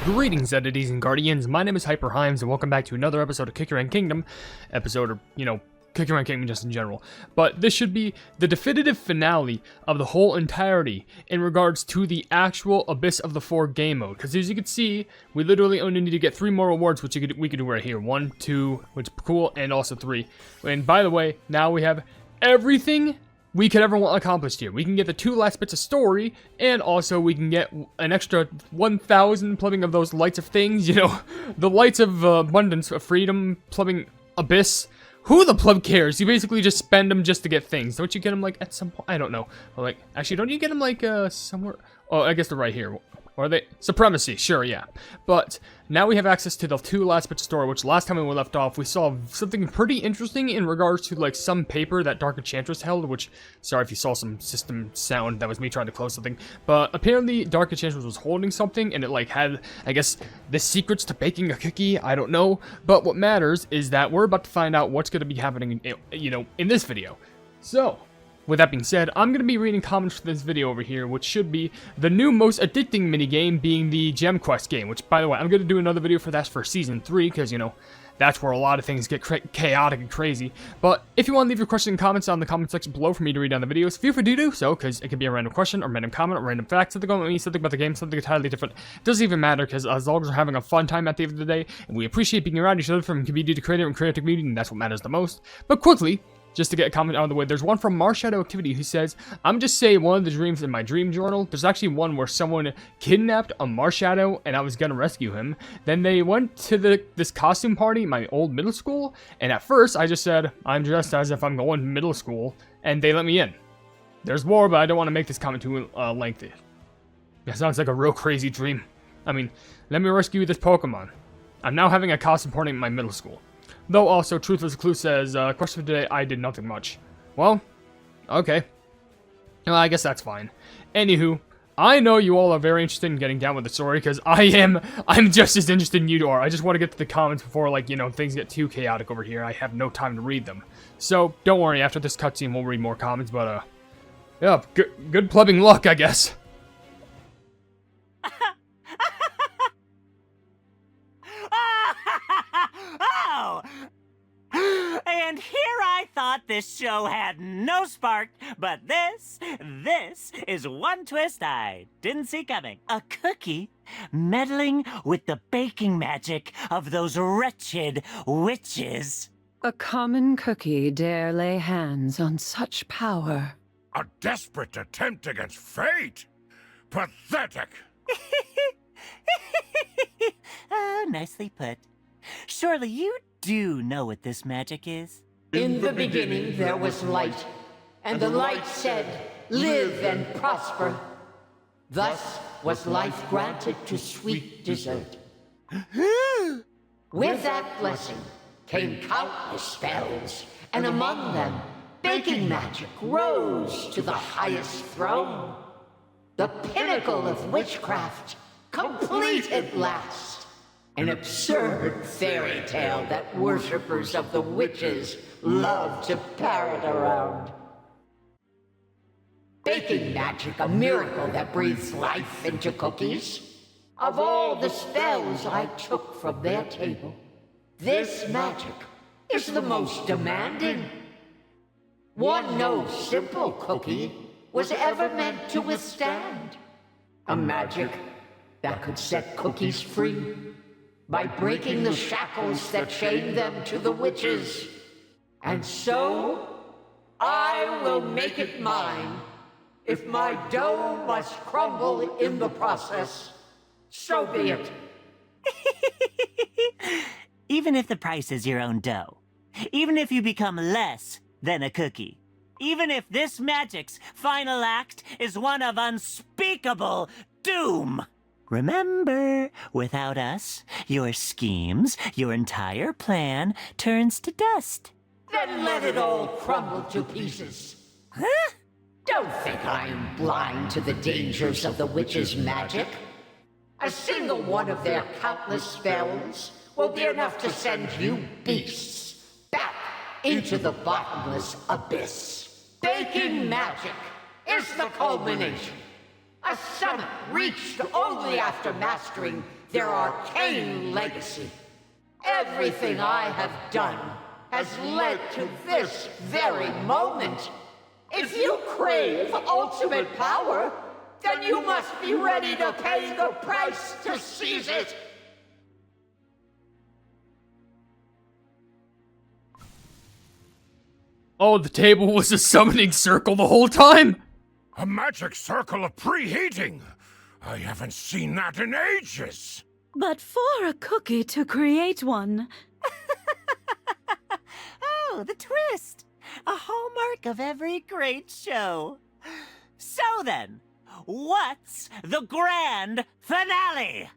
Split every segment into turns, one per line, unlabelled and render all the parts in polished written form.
Greetings, entities and guardians. My name is HyperHimes, and welcome back to another episode of Kick Your End Kingdom. Kick Your End Kingdom just in general. But this should be the definitive finale of the whole entirety in regards to the actual Abyss of the Four game mode. Because as you can see, we literally only need to get 3 more rewards, which we could do right here. 1, 2, which is cool, and also 3. And by the way, now we have everything we could ever want accomplished here. We can get the 2 last bits of story, and also we can get an extra 1,000 plumbing of those lights of things, the lights of abundance, of freedom, plumbing abyss. Who the pleb cares? You basically just spend them just to get things. Don't you get them, at some point? I don't know. Actually, don't you get them, somewhere? Oh, I guess they're right here. Or are they? Supremacy, sure, yeah. But now we have access to the 2 last bits of story, which last time we left off, we saw something pretty interesting in regards to, some paper that Dark Enchantress held, which, sorry if you saw some system sound, that was me trying to close something. But apparently, Dark Enchantress was holding something, and it, had, I guess, the secrets to baking a cookie, I don't know. But what matters is that we're about to find out what's going to be happening, in this video. So, with that being said, I'm going to be reading comments for this video over here, which should be the new most addicting minigame being the Gem Quest game, which, by the way, I'm going to do another video for that for Season 3, because, that's where a lot of things get chaotic and crazy. But if you want to leave your question and comments on the comment section below for me to read down the videos, feel free to do so, because it could be a random question, or random comment, or random fact, something about me, something about the game, something entirely different. It doesn't even matter, because as long as we're having a fun time at the end of the day, and we appreciate being around each other from community to creator and creative community, and that's what matters the most. But quickly, just to get a comment out of the way, there's one from Marshadow Activity who says, I'm just saying one of the dreams in my dream journal. There's actually one where someone kidnapped a Marshadow and I was gonna rescue him. Then they went to this costume party in my old middle school, and at first I just said, I'm dressed as if I'm going to middle school, and they let me in. There's more, but I don't want to make this comment too lengthy. That sounds like a real crazy dream. I mean, let me rescue this Pokemon. I'm now having a costume party in my middle school. Though also, Truthless Clue says, question for today, I did nothing much. Well, okay. Well, I guess that's fine. Anywho, I know you all are very interested in getting down with the story, because I'm just as interested in you are. I just want to get to the comments before, things get too chaotic over here. I have no time to read them. So, don't worry, after this cutscene, we'll read more comments, but, yeah, good plumbing luck, I guess.
And here I thought this show had no spark, but this is one twist I didn't see coming. A cookie meddling with the baking magic of those wretched witches.
A common cookie dare lay hands on such power.
A desperate attempt against fate? Pathetic!
Nicely put. Surely you do know what this magic is?
In the beginning there was light, and the light said, live and prosper. Thus was life granted to sweet dessert. With that blessing came countless spells, and among them, baking magic rose to the highest throne. The pinnacle of witchcraft, complete at last. An absurd fairy tale that worshippers of the witches love to parrot around. Baking magic, a miracle that breathes life into cookies. Of all the spells I took from their table, this magic is the most demanding. One no simple cookie was ever meant to withstand. A magic that could set cookies free by breaking the shackles that chain them to the witches. And so, I will make it mine. If my dough must crumble in the process, so be it.
Even if the price is your own dough. Even if you become less than a cookie. Even if this magic's final act is one of unspeakable doom. Remember, without us, your schemes, your entire plan turns to dust.
Then let it all crumble to pieces.
Huh?
Don't think I'm blind to the dangers of the witches' magic. A single one of their countless spells will be enough to send you beasts back into the bottomless abyss. Baking magic is the culmination. A summit reached only after mastering their arcane legacy. Everything I have done has led to this very moment. If you crave ultimate power, then you must be ready to pay the price to seize it.
Oh, the table was a summoning circle the whole time?
A magic circle of preheating! I haven't seen that in ages!
But for a cookie to create one...
Oh, the twist! A hallmark of every great show. So then, what's the grand finale?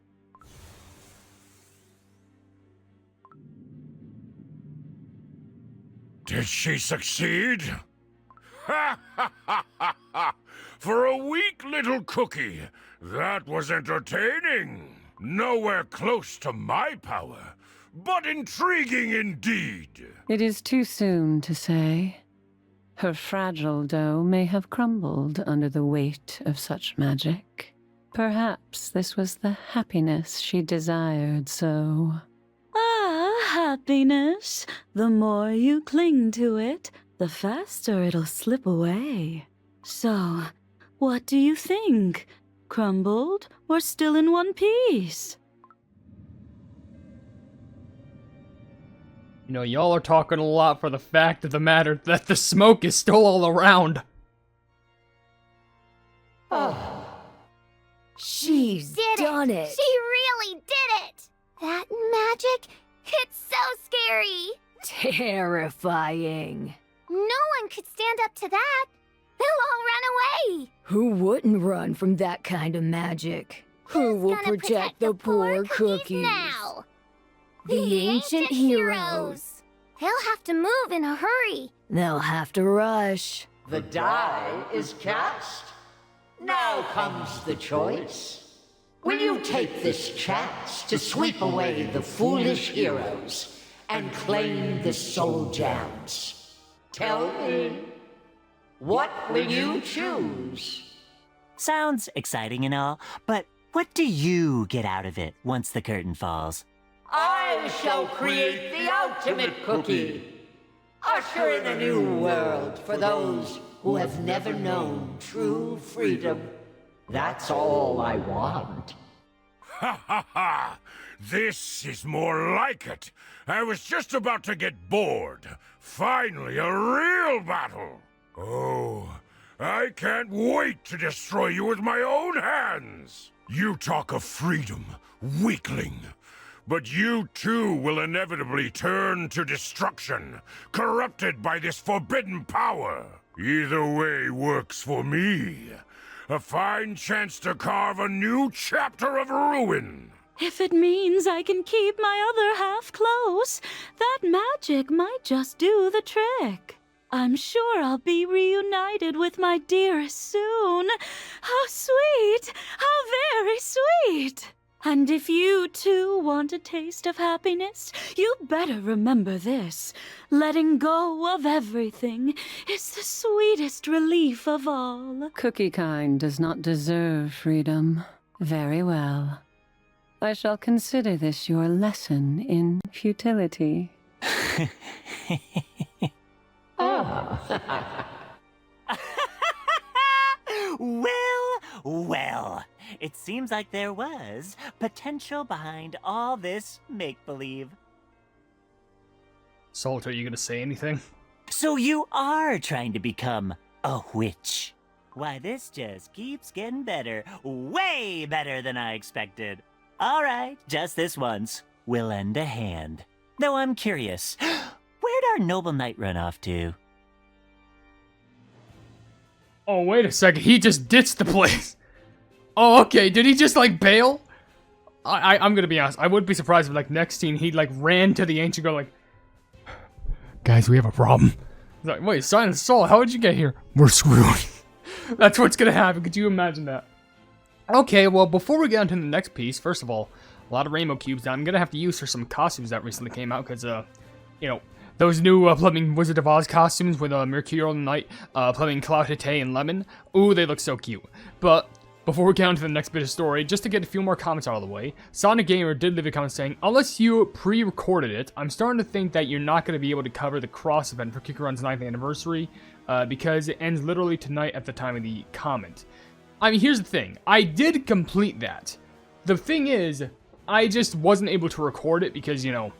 Did she succeed? Ha ha ha ha ha! For a weak little cookie, that was entertaining. Nowhere close to my power, but intriguing indeed.
It is too soon to say. Her fragile dough may have crumbled under the weight of such magic. Perhaps this was the happiness she desired so.
Ah, happiness. The more you cling to it, the faster it'll slip away. So, what do you think? Crumbled or still in one piece?
You know, y'all are talking a lot for the fact of the matter that the smoke is still all around.
She's done it. She really did it. That magic, it's so scary. Terrifying. No one could stand up to that. They'll all run away. Who wouldn't run from that kind of magic? Who will protect the poor cookies? Now? The ancient heroes. They'll have to move in a hurry. They'll have to rush.
The die is cast. Now comes the choice. Will you take this chance to sweep away the foolish heroes and claim the soul gems? Tell me, what will you choose?
Sounds exciting and all, but what do you get out of it once the curtain falls?
I shall create the ultimate cookie. Usher in a new world for those who have never known true freedom. That's all I want.
Ha ha ha! This is more like it. I was just about to get bored. Finally, a real battle. Oh, I can't wait to destroy you with my own hands. You talk of freedom, weakling. But you too will inevitably turn to destruction, corrupted by this forbidden power. Either way works for me. A fine chance to carve a new chapter of ruin.
If it means I can keep my other half close, that magic might just do the trick. I'm sure I'll be reunited with my dearest soon. How sweet! How very sweet! And if you too want a taste of happiness, you better remember this. Letting go of everything is the sweetest relief of all.
Cookie kind does not deserve freedom. Very well. I shall consider this your lesson in futility.
Well, it seems like there was potential behind all this make-believe.
Salt, are you gonna say anything?
So you are trying to become a witch. Why, this just keeps getting better. Way better than I expected. All right, just this once. We'll lend a hand. Though I'm curious, where'd our noble knight run off to?
Oh, wait a second. He just ditched the place. Oh, okay. Did he just, like, bail? I'm gonna be honest. I would be surprised if, like, next scene he, like, ran to the ancient girl, like, guys, we have a problem. He's like, wait, Silent Soul, how did you get here? We're screwed. That's what's gonna happen. Could you imagine that? Okay, well, before we get on to the next piece, first of all, a lot of rainbow cubes that I'm gonna have to use for some costumes that recently came out, because, you know, those new Plumbing Wizard of Oz costumes with Mercurial Knight, Plumbing Cloud Hite and Lemon. Ooh, they look so cute. But before we get on to the next bit of story, just to get a few more comments out of the way, Sonic Gamer did leave a comment saying, unless you pre-recorded it, I'm starting to think that you're not going to be able to cover the cross event for Kikirun's 9th anniversary, because it ends literally tonight at the time of the comment. I mean, here's the thing. I did complete that. The thing is, I just wasn't able to record it because, you know,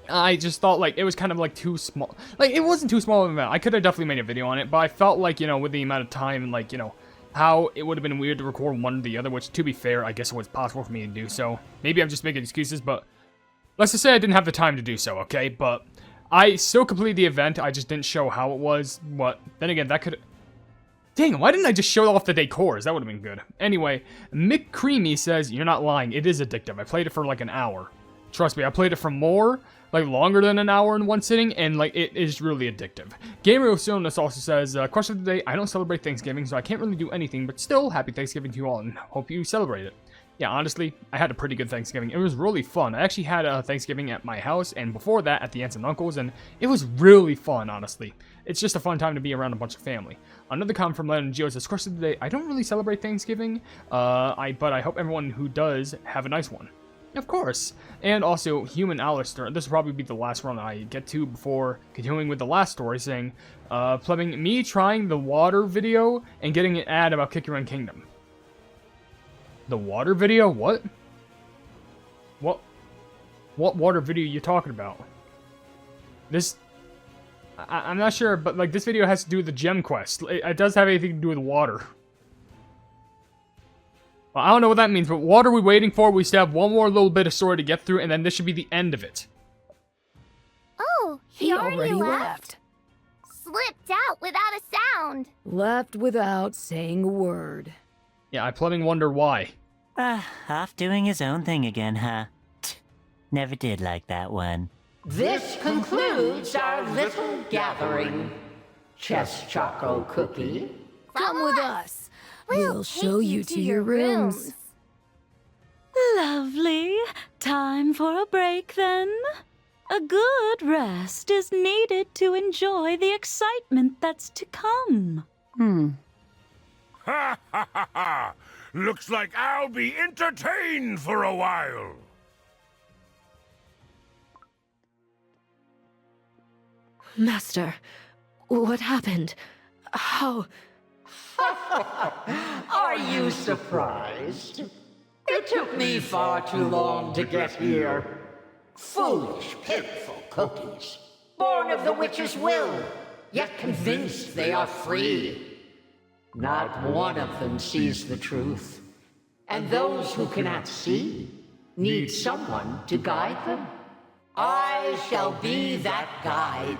I just thought, like, it was kind of, like, too small. Like, it wasn't too small of an event. I could have definitely made a video on it, but I felt like, you know, with the amount of time and, like, you know, how it would have been weird to record one or the other, which, to be fair, I guess it was possible for me to do so. Maybe I'm just making excuses, but let's just say I didn't have the time to do so, okay? But I still completed the event. I just didn't show how it was. What? Then again, that could... Dang, why didn't I just show off the decors? That would have been good. Anyway, Mick Creamy says, you're not lying. It is addictive. I played it for like an hour. Trust me, I played it for more, like longer than an hour in one sitting, and like it is really addictive. Gamer Osionis also says, question of the day, I don't celebrate Thanksgiving, so I can't really do anything, but still, happy Thanksgiving to you all, and hope you celebrate it. Yeah, honestly, I had a pretty good Thanksgiving. It was really fun. I actually had a Thanksgiving at my house, and before that, at the aunts and uncles, and it was really fun, honestly. It's just a fun time to be around a bunch of family. Another comment from Lennon Geo says, question of the day, I don't really celebrate Thanksgiving, but I hope everyone who does have a nice one. Of course. And also, Human Alistair, this will probably be the last one I get to before continuing with the last story, saying, plumbing me trying the water video and getting an ad about Kikirun Kingdom. The water video? What? What water video are you talking about? This... I'm not sure, but like this video has to do with the gem quest. It does have anything to do with water. Well, I don't know what that means, but what are we waiting for? We still have one more little bit of story to get through, and then this should be the end of it.
Oh, he already left. Slipped out without a sound.
Left without saying a word.
Yeah, I plumbing wonder why.
Off doing his own thing again, huh? Never did like that one.
This concludes our little gathering. Chess Choco Cookie.
Come with us. We'll show you to your rooms.
Lovely. Time for a break then. A good rest is needed to enjoy the excitement that's to come.
Ha ha ha ha! Looks like I'll be entertained for a while.
Master, what happened? How?
Are you surprised? It took me far too long to get here. Foolish, pitiful cookies. Born of the witch's will, yet convinced they are free. Not one of them sees the truth. And those who cannot see need someone to guide them. I shall be that guide.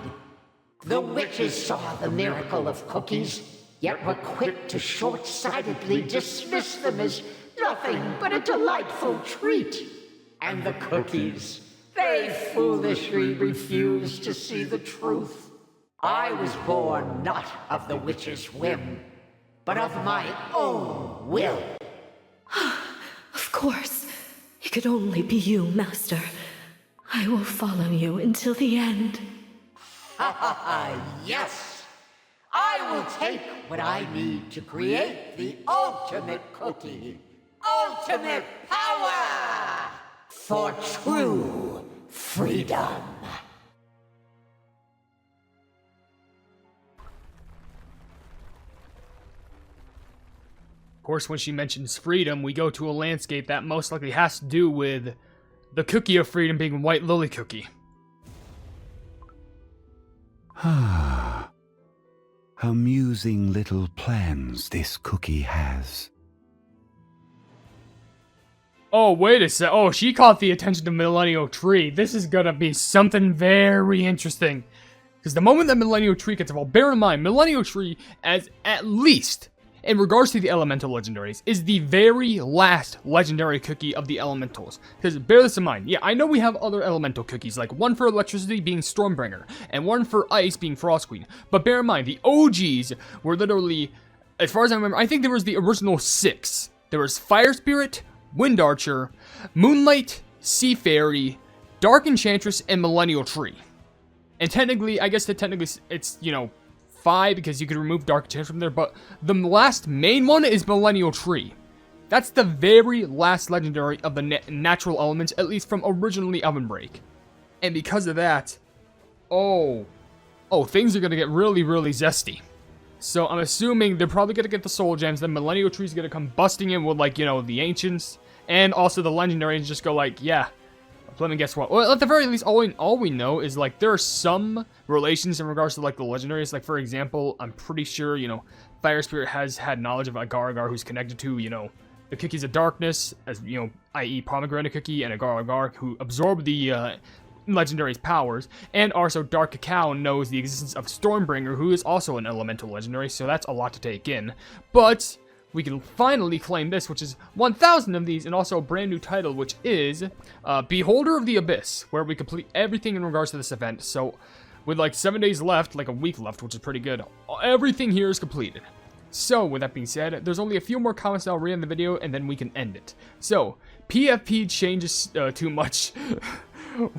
The witches saw the miracle of cookies, yet were quick to short-sightedly dismiss them as nothing but a delightful treat. And the cookies, they foolishly refused to see the truth. I was born not of the witch's whim, but of my own will.
Of course. It could only be you, Master. I will follow you until the end.
Ha ha ha, yes! I will take what I need to create the ultimate cookie. Ultimate power! For true freedom.
Of course, when she mentions freedom, we go to a landscape that most likely has to do with the cookie of freedom being White Lily Cookie.
Amusing little plans this cookie has.
Oh, wait a sec. Oh, she caught the attention of Millennial Tree. This is gonna be something very interesting. Because the moment that Millennial Tree gets involved, bear in mind, Millennial Tree, as at least in regards to the elemental legendaries, is the very last legendary cookie of the elementals. Because bear this in mind, yeah, I know we have other elemental cookies, like one for electricity being Stormbringer, and one for ice being Frost Queen. But bear in mind, the OGs were literally, as far as I remember, I think there was the original 6. There was Fire Spirit, Wind Archer, Moonlight, Sea Fairy, Dark Enchantress, and Millennial Tree. And technically, I guess that technically it's, you know, 5 because you could remove Dark Enchantress from there, but the last main one is Millennial Tree. That's the very last legendary of the natural elements, at least from originally OvenBreak. And because of that, things are going to get really, really zesty. So I'm assuming they're probably going to get the soul gems, then Millennial Tree's going to come busting in with, like, you know, the ancients, and also the legendaries just go like, yeah, let me guess what. Well, at the very least, all we know is, like, there are some relations in regards to, like, the legendaries. Like, for example, I'm pretty sure, you know, Fire Spirit has had knowledge of Agar-Agar, who's connected to, you know, the Cookies of Darkness, as, you know, i.e. Pomegranate Cookie, and Agar-Agar, who absorb the, legendary's powers, and also Dark Cacao knows the existence of Stormbringer, who is also an elemental legendary, so that's a lot to take in. But we can finally claim this, which is 1,000 of these, and also a brand new title, which is Beholder of the Abyss, where we complete everything in regards to this event. So with like 7 days left, like a week left, which is pretty good, everything here is completed. So, with that being said, there's only a few more comments that I'll read in the video, and then we can end it. So, PFP changes too much.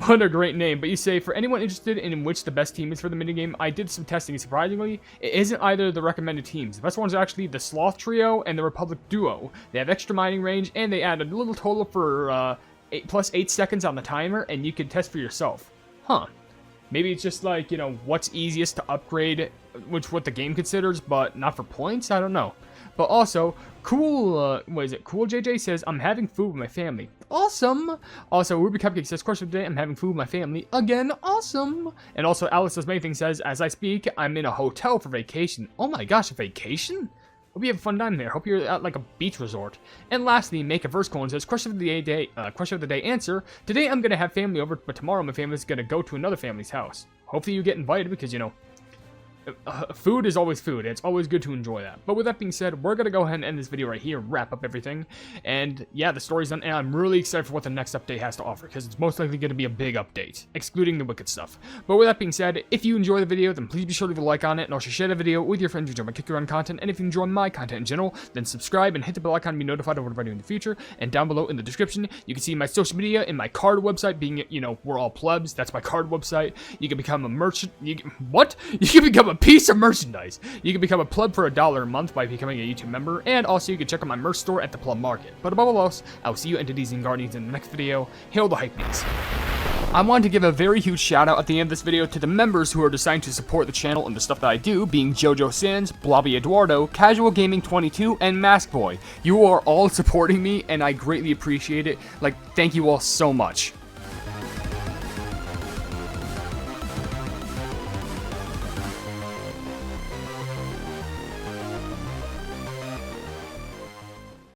What a great name. But you say, for anyone interested in which the best team is for the minigame, I did some testing. Surprisingly, it isn't either the recommended teams. The best ones are actually the Sloth Trio and the Republic Duo. They have extra mining range, and they add a little total for plus 8 seconds on the timer, and you can test for yourself. Huh. Maybe it's just like, you know, what's easiest to upgrade, what the game considers, but not for points? I don't know. But also, Cool JJ says, I'm having food with my family. Awesome! Also, Ruby Cupcake says, question of the day, I'm having food with my family. Again, awesome! And also, Alice Does Many Things says, as I speak, I'm in a hotel for vacation. Oh my gosh, a vacation? Hope you have a fun time there. Hope you're at like a beach resort. And lastly, Make a Verse Colon says, question of the day answer. Today I'm gonna have family over, but tomorrow my family's gonna go to another family's house. Hopefully you get invited because, you know, food is always food. It's always good to enjoy that. But with that being said, we're going to go ahead and end this video right here, wrap up everything. And yeah, the story's done, and I'm really excited for what the next update has to offer, because it's most likely going to be a big update, excluding the Wicked stuff. But with that being said, if you enjoy the video, then please be sure to leave a like on it, and also share the video with your friends who enjoy my Kick Your Run content. And if you enjoy my content in general, then subscribe and hit the bell icon to be notified of what I do in the future. And down below in the description, you can see my social media and my card website, being, you know, we're all plebs. That's my card website. You can become a merchant. You can become a piece of merchandise. You can become a pleb for $1 a month by becoming a YouTube member, and also you can check out my merch store at the Pleb Market. But above all else, I will see you entities and guardians in the next video. Hail the Hypenese. I wanted to give a very huge shout out at the end of this video to the members who are deciding to support the channel and the stuff that I do, being Jojo Sands, Blobby Eduardo, Casual Gaming 22, and Mask Boy. You are all supporting me, and I greatly appreciate it. Like, thank you all so much.